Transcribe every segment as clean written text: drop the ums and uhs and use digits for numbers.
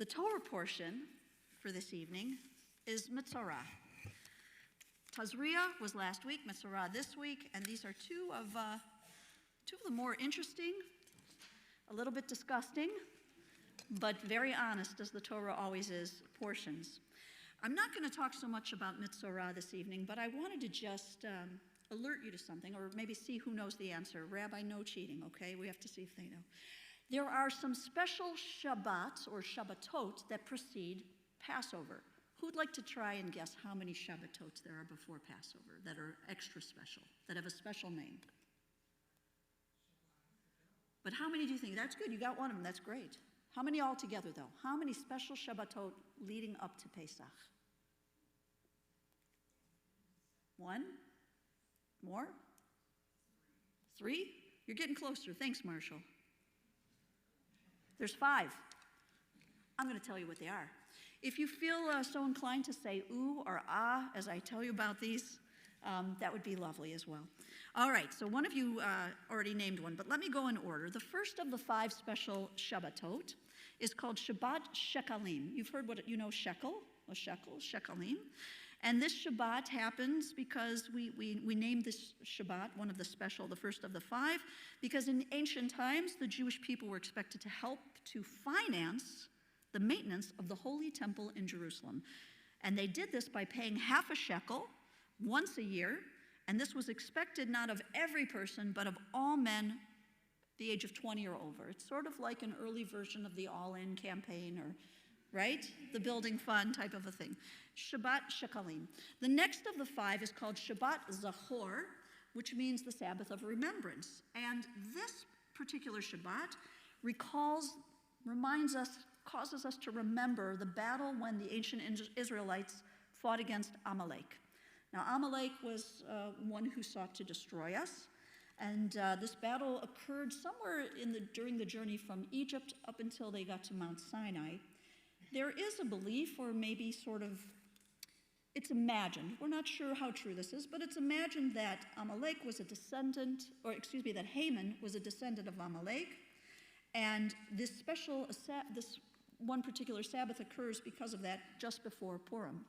The Torah portion for this evening is Mitzorah. Tazria was last week, Mitzorah this week, and these are two of the more interesting, a little bit disgusting, but very honest, as the Torah always is, portions. I'm not going to talk so much about Mitzorah this evening, but I wanted to just alert you to something, or maybe see who knows the answer. Rabbi, no cheating, okay? We have to see if they know. There are some special Shabbats or Shabbatot that precede Passover. Who'd like to try and guess how many Shabbatot there are before Passover that are extra special, that have a special name? But how many do you think? That's good, you got one of them, that's great. How many altogether, though? How many special Shabbatot leading up to Pesach? One? More? Three? You're getting closer. Thanks, Marshall. There's 5. I'm going to tell you what they are. If you feel so inclined to say ooh or ah as I tell you about these, that would be lovely as well. All right, so one of you already named one, but let me go in order. The first of the 5 special Shabbatot is called Shabbat Shekalim. You've heard what you know, shekel, or shekel, shekalim. And this Shabbat happens because we named this Shabbat one of the special, the first of the 5, because in ancient times, the Jewish people were expected to help to finance the maintenance of the Holy Temple in Jerusalem. And they did this by paying half a shekel once a year, and this was expected not of every person, but of all men the age of 20 or over. It's sort of like an early version of the All-In campaign, or right? The building fund type of a thing. Shabbat Shekalim. The next of the 5 is called Shabbat Zachor, which means the Sabbath of remembrance. And this particular Shabbat reminds us, causes us to remember the battle when the ancient Israelites fought against Amalek. Now, Amalek was one who sought to destroy us, and this battle occurred somewhere during the journey from Egypt up until they got to Mount Sinai. There is a belief, or maybe sort of, it's imagined, we're not sure how true this is, but it's imagined that Amalek was a descendant, that Haman was a descendant of Amalek, and this one particular Sabbath occurs because of that just before Purim,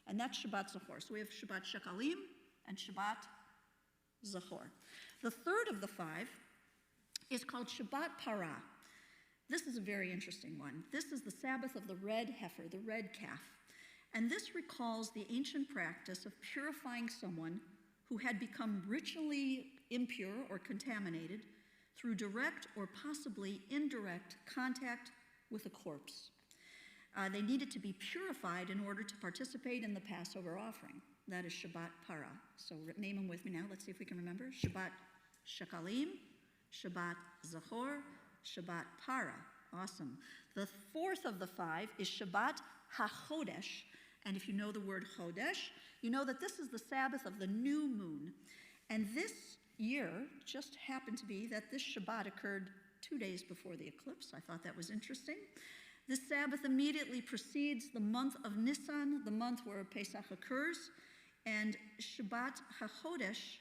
and that's Shabbat Zachor. So we have Shabbat Shekalim and Shabbat Zachor. The third of the 5 is called Shabbat Parah. This is a very interesting one. This is the Sabbath of the red heifer, the red calf. And this recalls the ancient practice of purifying someone who had become ritually impure or contaminated through direct or possibly indirect contact with a corpse. They needed to be purified in order to participate in the Passover offering. That is Shabbat Parah. So name them with me now. Let's see if we can remember. Shabbat Shekalim, Shabbat Zachor, Shabbat Parah. Awesome. The 4th of the 5 is Shabbat HaChodesh. And if you know the word Chodesh, you know that this is the Sabbath of the new moon. And this year just happened to be that this Shabbat occurred 2 days before the eclipse. I thought that was interesting. This Sabbath immediately precedes the month of Nisan, the month where Pesach occurs. And Shabbat HaChodesh,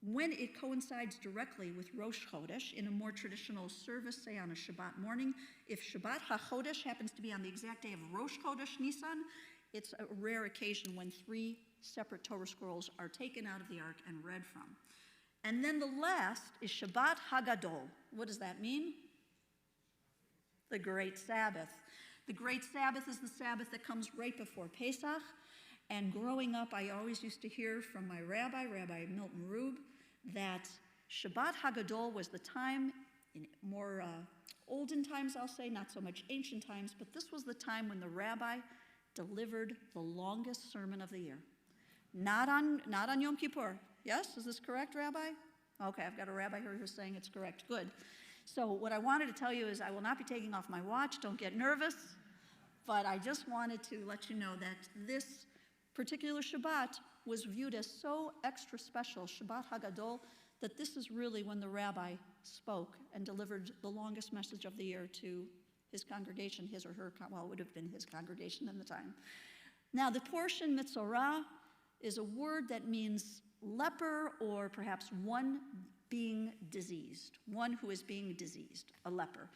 when it coincides directly with Rosh Chodesh in a more traditional service, say on a Shabbat morning, if Shabbat HaChodesh happens to be on the exact day of Rosh Chodesh Nisan, it's a rare occasion when 3 separate Torah scrolls are taken out of the ark and read from. And then the last is Shabbat HaGadol. What does that mean? The Great Sabbath. The Great Sabbath is the Sabbath that comes right before Pesach. And growing up, I always used to hear from my Rabbi Milton Rube, that Shabbat HaGadol was the time, in more olden times I'll say, not so much ancient times, but this was the time when the rabbi delivered the longest sermon of the year. Not on Yom Kippur. Yes, is this correct, Rabbi? Okay, I've got a rabbi here who's saying it's correct. Good. So what I wanted to tell you is I will not be taking off my watch. Don't get nervous. But I just wanted to let you know that this particular Shabbat was viewed as so extra special, Shabbat HaGadol, that this is really when the rabbi spoke and delivered the longest message of the year to his congregation, his or her, well, it would have been his congregation in the time. Now, the portion Mitzorah is a word that means leper, or perhaps one being diseased, one who is being diseased, a leper.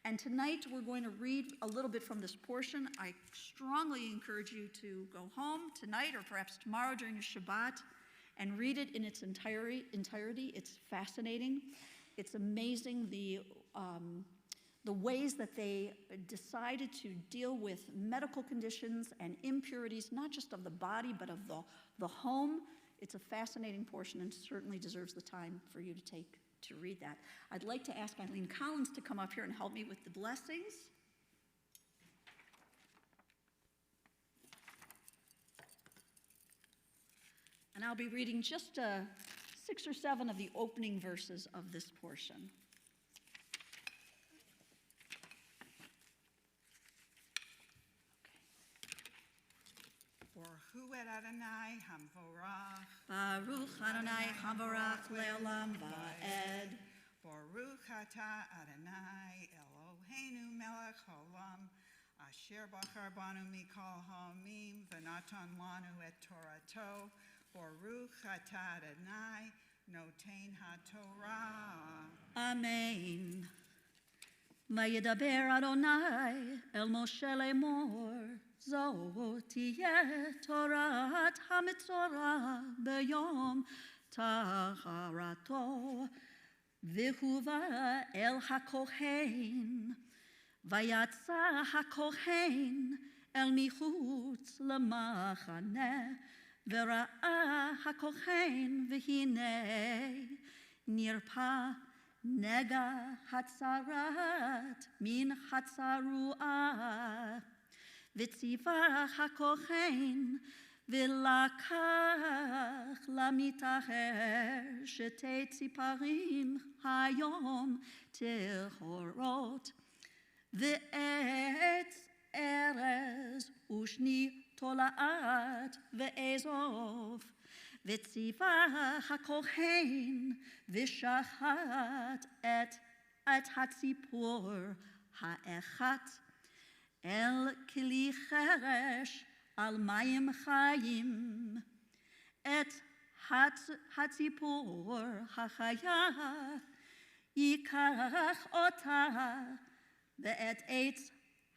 And tonight we're going to read a little bit from this portion. I strongly encourage you to go home tonight or perhaps tomorrow during your Shabbat and read it in its entirety. It's fascinating. It's amazing the ways that they decided to deal with medical conditions and impurities, not just of the body, but of the home. It's a fascinating portion and certainly deserves the time for you to take to read that. I'd like to ask Eileen Collins to come up here and help me with the blessings. And I'll be reading just 6 or 7 of the opening verses of this portion. Baruch Adonai Hamvorach. Baruch Adonai Hamvorach Leolam Va'ed. Baruch Atah Adonai Eloheinu Melech Haolam. Asher Bachar Banu Mikol Ha'amim V'natan Lanu Et Torato. Baruch Atah Adonai Noten HaTorah. Amen. Vayedaber Adonai el Moshe lemor. Zo tiyeh Torat hamitzorah beyom taharato v'huva el hakohen vayatza hakohen el michutz lemachane v'ra'a hakohen v'hinei nirpa nega hatzarat min hatzaruah V'tziva hakohen v'lakach lamitaher shetei tziparim hayom tehorot v'etz erez ushni tolaat v'ezov v'tziva hakohen v'shachat et hatzipor ha'echat El kili cheresh al mayim chayim et hatzipor hachaya yikach ota ve'et eitz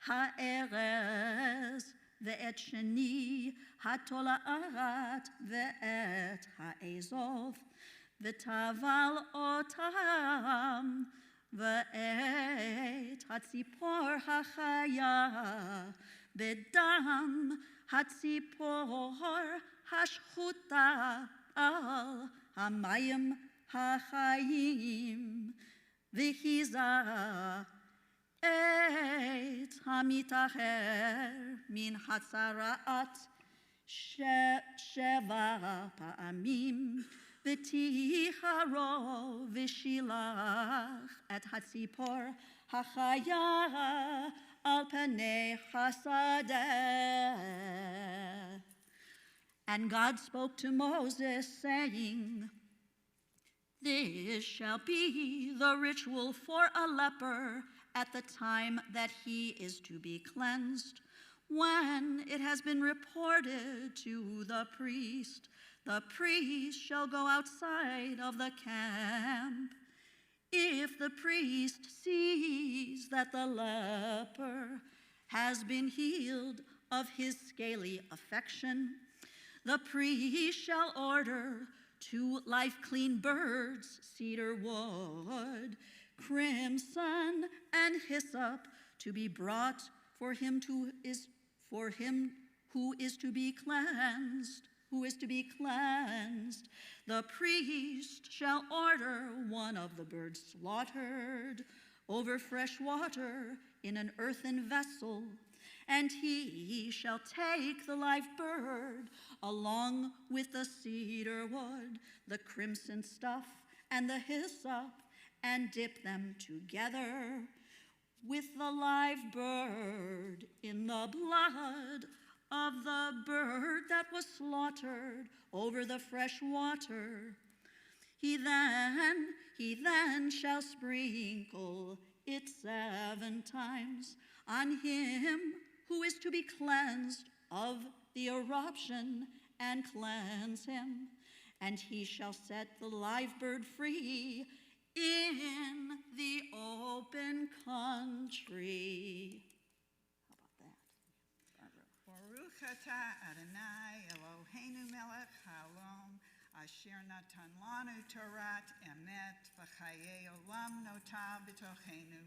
ha'erez ve'et sheni hatolaat ve'et ha'ezov ve'taval otam Va'et hatzipor hachaya bedam hatzipor hashchuta al hamayim hachayim v'hiza et hamitacher min hatzaraat sheva pa'amim V'tiharo v'shilach et hatzipor hachaya al panei hasadeh. And God spoke to Moses, saying, This shall be the ritual for a leper at the time that he is to be cleansed, when it has been reported to the priest shall go outside of the camp. If the priest sees that the leper has been healed of his scaly affection, the priest shall order 2 life-clean birds, cedar wood, crimson, and hyssop to be brought for him who is to be cleansed. The priest shall order 1 of the birds slaughtered over fresh water in an earthen vessel, and he shall take the live bird along with the cedar wood, the crimson stuff, and the hyssop, and dip them together with the live bird in the blood of the bird that was slaughtered over the fresh water. He then shall sprinkle it 7 times on him who is to be cleansed of the eruption, and cleanse him. And he shall set the live bird free in the open country. country. How about that? Barbara. Baruch atah Adonai Eloheinu melech haolam asher natan lanu Torat emet v'chayei olam notah b'tochenu.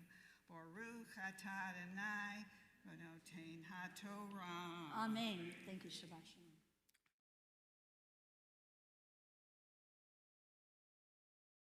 Baruch atah Adonai v'noten haTorah. Amen. Thank you, Shabbat Shalom.